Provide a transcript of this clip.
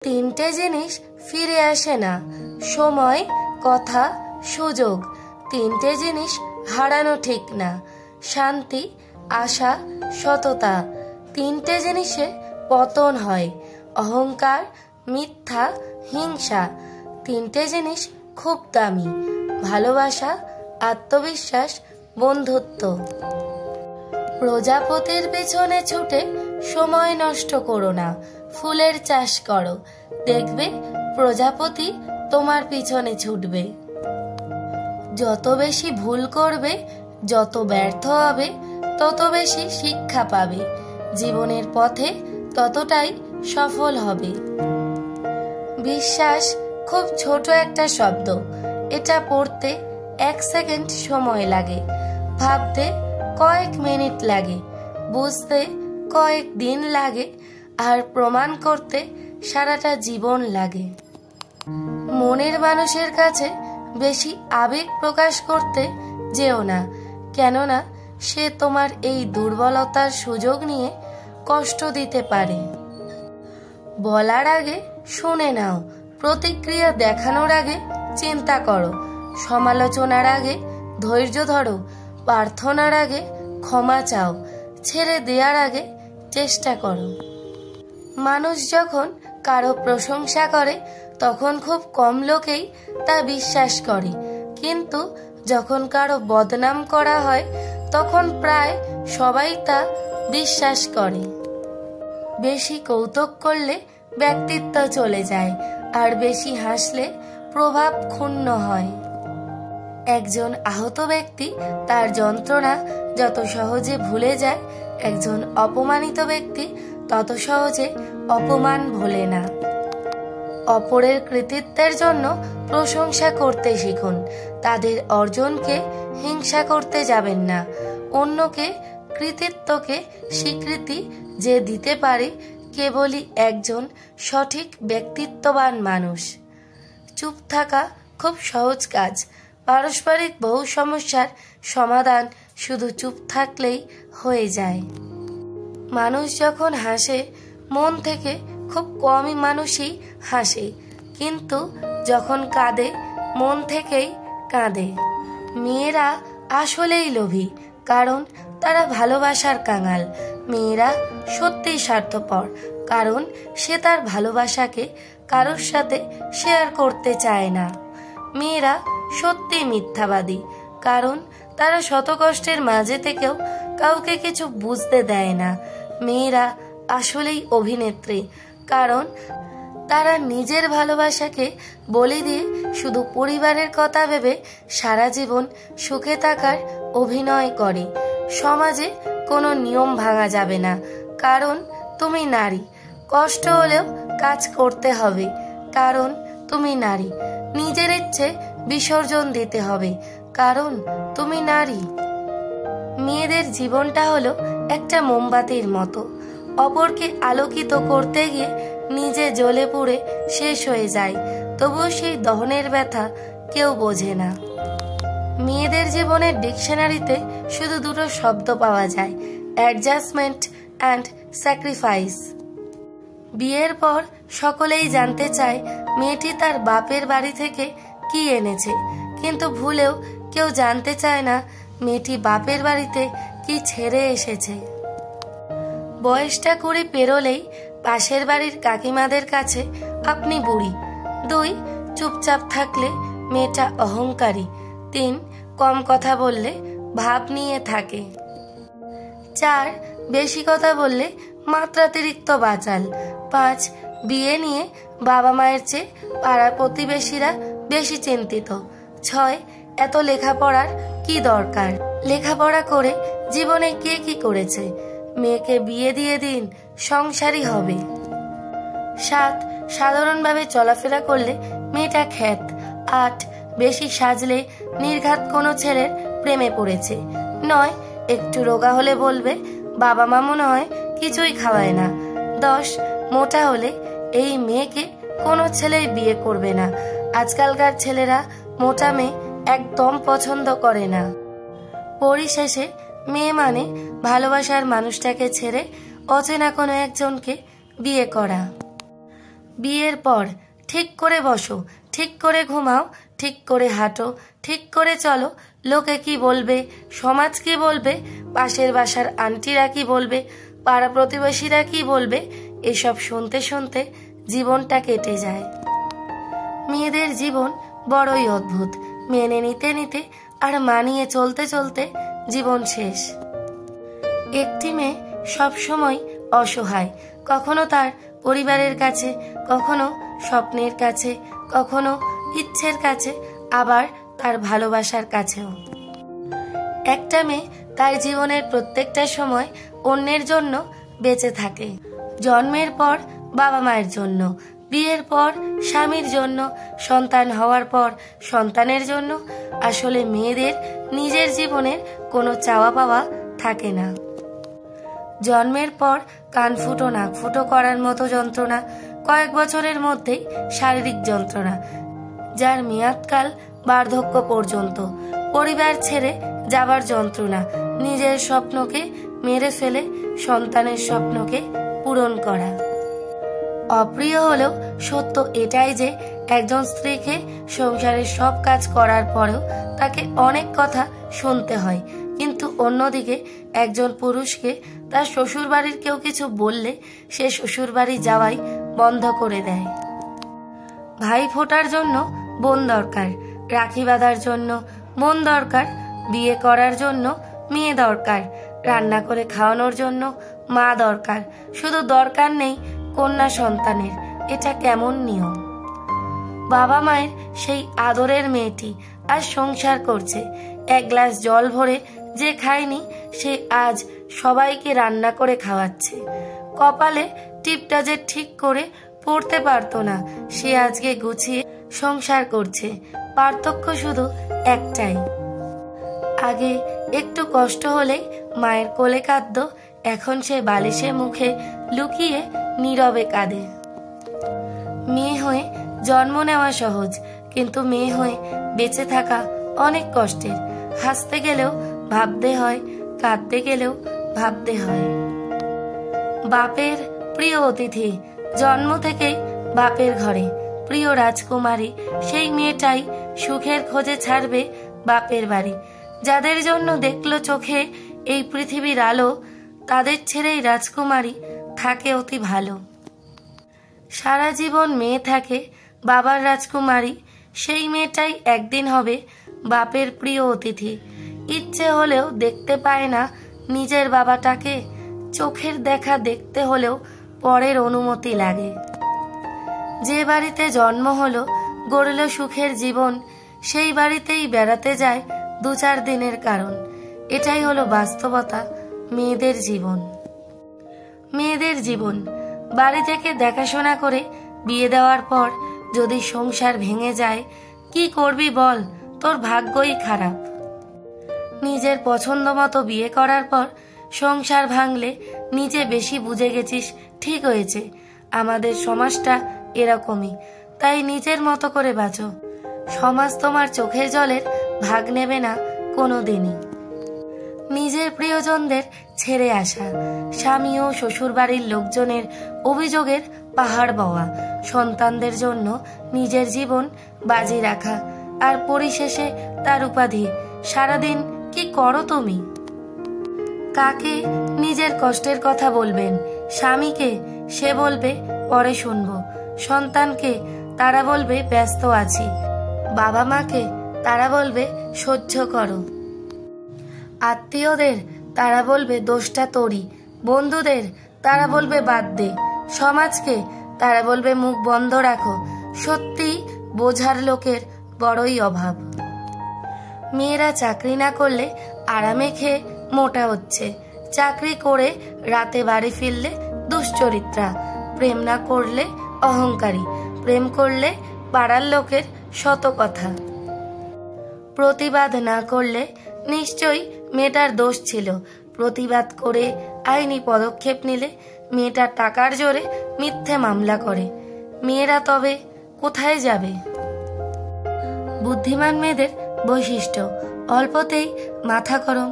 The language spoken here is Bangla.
তিনটে জিনিস ফিরে আসে না, সময়, কথা, সুযোগ। তিনটে জিনিস হারানো ঠিক না, শান্তি, আশা, সততা। তিনটে জিনিসে পতন হয়, অহংকার, মিথ্যা, হিংসা। তিনটে জিনিস খুব দামি, ভালোবাসা, আত্মবিশ্বাস, বন্ধুত্ব। প্রজাপতির পেছনে ছুটে সময় নষ্ট করো না, ফুলের চাষ করো, দেখবে প্রজাপতি তোমার পিছনে ছুটবে। যত বেশি ভুল করবে, যত ব্যর্থ হবে, তত বেশি শিক্ষা পাবে। জীবনের পথে ততটাই সফল হবে। বিশ্বাস খুব ছোট একটা শব্দ, এটা পড়তে 1 সেকেন্ড সময় লাগে, ভাবতে কয়েক মিনিট লাগে, বুঝতে কয়েক দিন লাগে, আর প্রমাণ করতে সারাটা জীবন লাগে। মনের মানুষের কাছে বেশি আবেগ প্রকাশ করতে যেও না, কেননা সে তোমার এই দুর্বলতার সুযোগ নিয়ে কষ্ট দিতে পারে। বলার আগে শুনে নাও, প্রতিক্রিয়া দেখানোর আগে চিন্তা করো, সমালোচনার আগে ধৈর্য ধরো, প্রার্থনার আগে ক্ষমা চাও, ছেড়ে দেওয়ার আগে চেষ্টা করো। মানুষ যখন কারো প্রশংসা করে তখন খুব কম লোকেই তা বিশ্বাস করে, কিন্তু যখন কারো বদনাম করা হয় তখন প্রায় সবাই তা বিশ্বাস করে। বেশি কৌতুক করলে ব্যক্তিত্ব চলে যায়, আর বেশি হাসলে প্রভাব ক্ষুণ্ণ হয়। একজন আহত ব্যক্তি তার যন্ত্রণা যত সহজে ভুলে যায়, একজন অপমানিত ব্যক্তি তত সহজে অপমান ভোলে না। অপরের কৃতিত্বের জন্য প্রশংসা করতে শিখুন, তাদের অর্জনকে হিংসা করতে যাবেন না। অন্যকে কৃতিত্বকে স্বীকৃতি যে দিতে পারে, কেবলই একজন সঠিক ব্যক্তিত্ববান মানুষ। চুপ থাকা খুব সহজ কাজ, পারস্পরিক বহু সমস্যার সমাধান শুধু চুপ থাকলেই হয়ে যায়। মানুষ যখন হাসে মন থেকে, খুব কমই মানুষই হাসে, কিন্তু যখন কাঁদে মন থেকেই কাঁদে। মেয়েরা আসলেই লোভী, কারণ তারা ভালোবাসার কাঙাল। মেয়েরা সত্যিই স্বার্থপর, কারণ সে তার ভালোবাসাকে কারোর সাথে শেয়ার করতে চায় না। মেয়েরা সত্যি মিথ্যাবাদী, কারণ তারা শত কষ্টের মাঝে থেকেও কাউকে কিছু বুঝতে দেয় না। মেয়েরা আসলেই অভিনেত্রী, কারণ তারা নিজের ভালোবাসাকে বলি দিয়ে শুধু পরিবারের কথা ভেবে সারা জীবন সুখে থাকার অভিনয় করে। সমাজে কোনো নিয়ম ভাঙা যাবে না, কারণ তুমি নারী। কষ্ট হলেও কাজ করতে হবে, কারণ তুমি নারী। নিজের ইচ্ছে বিসর্জন দিতে হবে, কারণ তুমি নারী। মেয়েদের জীবনটা হলো একটা মোমবাতির মতো, অপরকে আলোকিত করতে গিয়ে নিজে জ্বলে পুড়ে শেষ হয়ে যায়, তবুও সেই দহনের ব্যথা কেউ বোঝে না। মেয়েদের জীবনের ডিকশনারিতে শুধু দুটো শব্দ পাওয়া যায়, অ্যাডজাস্টমেন্ট অ্যান্ড স্যাক্রিফাইস। বিয়ের পর সকলেই জানতে চায় মেয়েটি তার বাপের বাড়ি থেকে কি এনেছে, কিন্তু ভুলেও কেউ জানতে চায় না মেয়েটি বাপের বাড়িতে কি ছেড়ে এসেছে। বয়সটা 20 পেরোলেই পাশের বাড়ির কাকিমাদের কাছে আপনি বুড়ি। 2 চুপচাপ থাকলে মেয়েটা অহংকারী। 3 কম কথা বললে ভাব নিয়ে থাকে। 4 বেশি কথা বললে মাত্রাতিরিক্ত বাচাল। 5 বিয়ে নিয়ে বাবা মায়ের চেয়ে পাড়ার প্রতিবেশীরা বেশি চিন্তিত। 6 এত লেখাপড়ার কি দরকার, লেখাপড়া করে জীবনে কে কি করেছে, মেয়েকে বিয়ে দিয়ে দিন, সংসারী হবে। 7 সাধারণভাবে চলাফেরা করলে মেয়েটা খ্যাত। 8 বেশি সাজলে নির্ঘাত কোনো ছেলের প্রেমে পড়েছে। 9 একটু রোগা হলে বলবে বাবা মা মনে হয় কিছুই খাওয়ায় না। 10 মোটা হলে এই মেয়েকে কোনো ছেলেই বিয়ে করবে না। আজকালকার ছেলেরা মোটা মেয়ে একদম পছন্দ করে না। পরিশেষে মেয়ে মানে ভালোবাসার মানুষটাকে ছেড়ে অচেনা কোনো একজনকে বিয়ে করা। বিয়ের পর ঠিক করে বসো, ঠিক করে ঘুমাও, ঠিক করে হাঁটো, ঠিক করে চলো, লোকে কি বলবে, সমাজ কি বলবে, পাশের বাসার আন্টিরা কি বলবে, পাড়া প্রতিবেশীরা কি বলবে, এসব শুনতে শুনতে জীবনটা কেটে যায়। মেয়েদের জীবন বড়ই অদ্ভুত, মেনে নিতে নিতে আর মানিয়ে চলতে চলতে জীবন শেষ। একটি মেয়ে সবসময় অসহায়, কখনো তার পরিবারের কাছে, কখনো স্বপ্নের কাছে, কখনো ইচ্ছের কাছে, আবার তার ভালোবাসার কাছেও। একটা মেয়ে তার জীবনের প্রত্যেকটা সময় অন্যের জন্য বেঁচে থাকে। জন্মের পর বাবা মায়ের জন্য, বিয়ের পর স্বামীর জন্য, সন্তান হওয়ার পর সন্তানের জন্য। আসলে মেয়েদের নিজের জীবনের কোনো চাওয়া পাওয়া থাকে না। জন্মের পর কান ফুটো নাক ফুটো করার মতো যন্ত্রণা, কয়েক বছরের মধ্যেই শারীরিক যন্ত্রণা, যার মেয়াদকাল বার্ধক্য পর্যন্ত, পরিবার ছেড়ে যাবার যন্ত্রণা, নিজের স্বপ্নকে মেরে ফেলে সন্তানের স্বপ্নকে পূরণ করা। অপ্রিয় হলেও সত্য এটাই যে একজন স্ত্রীকে সংসারের সব কাজ করার পরেও তাকে অনেক কথা শুনতে হয়, কিন্তু অন্যদিকে একজন পুরুষকে তার শ্বশুর বাড়ির কেউ কিছু বললে সে শ্বশুর বাড়ি যাওয়াই বন্ধ করে দেয়। ভাই ফোটার জন্য বোন দরকার, রাখি বাঁধার জন্য বোন দরকার, বিয়ে করার জন্য মেয়ে দরকার, রান্না করে খাওয়ানোর জন্য মা দরকার, শুধু দরকার নেই কন্যা সন্তানের। এটা কেমন নিয়ম? বাবা মায়ের সেই আদরের মেয়েটি আজ সংসার করছে, এক গ্লাস জল ভরে যে খায়নি সে আজ সবাইকে রান্না করে খাওয়াচ্ছে। কপালে টিপটা যে ঠিক করে পড়তে পারতো না সে আজকে গুছিয়ে সংসার করছে। পার্থক্য শুধু একটাই, আগে একটু কষ্ট হলেই মায়ের কোলে কাঁদত, এখন সে বালিশে মুখে লুকিয়ে নীরবে কাঁদে। মেয়ে হয়ে জন্ম নেওয়া সহজ, কিন্তু মেয়ে হয়ে বেঁচে থাকা অনেক কষ্টের। হাসতে গেলেও ভাবতে হয়, কাঁদতে গেলেও ভাবতে হয়। বাপের প্রিয় অতিথি, জন্ম থেকেই বাপের ঘরে প্রিয় রাজকুমারী, সেই মেয়েটাই সুখের খোঁজে ছাড়বে বাপের বাড়ি। যাদের জন্য দেখলো চোখে এই পৃথিবীর আলো, তাদের ছেড়েই রাজকুমারী থাকে অতি ভালো। সারা জীবন মেয়ে থাকে বাবার রাজকুমারী, সেই মেয়েটাই একদিন হবে বাপের প্রিয় অতিথি। ইচ্ছে হলেও দেখতে পায় না নিজের বাবাটাকে, চোখের দেখা দেখতে হলেও পরের অনুমতি লাগে। যে বাড়িতে জন্ম হলো, গড়ল সুখের জীবন, সেই বাড়িতেই বেড়াতে যায় 2-4 দিনের কারণ। এটাই হলো বাস্তবতা মেয়েদের জীবন। মেয়েদের জীবন বাড়ি থেকে দেখাশোনা করে বিয়ে দেওয়ার পর যদি সংসার ভেঙে যায়, কি করবি বল, তোর ভাগ্যই খারাপ। নিজের পছন্দ মতো বিয়ে করার পর সংসার ভাঙলে নিজে বেশি বুঝে গেছিস, ঠিক হয়েছে, আমাদের সমাজটা এরকমই, তাই নিজের মতো করে বাঁচো। সমাজ তোমার চোখের জলের ভাগ নেবে না কোনো দিনই। নিজের প্রিয়জনদের ছেড়ে আসা, স্বামী ও শ্বশুর বাড়ির লোকজনের অভিযোগের পাহাড় বওয়া, সন্তানদের জন্য নিজের জীবন বাজি রাখা, আর পরিশেষে তার উপাধি। সারাদিন কি করো তুমি? কাকে নিজের কষ্টের কথা বলবেন? স্বামীকে? সে বলবে পরে শুনবো। সন্তানকে? তারা বলবে ব্যস্ত আছি। বাবা মাকে? তারা বলবে সহ্য করো। আত্মীয়দের? তারা বলবে দোষটা তোরই। বন্ধুদের? তারা বলবে বাদ দে। সমাজকে? তারা বলবে মুখ বন্ধ রাখো। সত্যি বোঝার লোকের বড়ই অভাব। মেয়েরা চাকরি না করলে আরামে খেয়ে মোটা হচ্ছে, চাকরি করে রাতে বাড়ি ফিরলে দুশ্চরিত্রা, প্রেম না করলে অহংকারী, প্রেম করলে পাড়ার লোকের শত কথা। প্রতিবাদ না করলে নিশ্চয়ই মেয়েটার দোষ ছিল, প্রতিবাদ করে আইনি পদক্ষেপ নিলে মেয়েটা টাকার জোরে মিথ্যে মামলা করে। মেয়েরা তবে কোথায় যাবে? বুদ্ধিমান মেয়েদের বৈশিষ্ট্য, অল্পতেই মাথা গরম।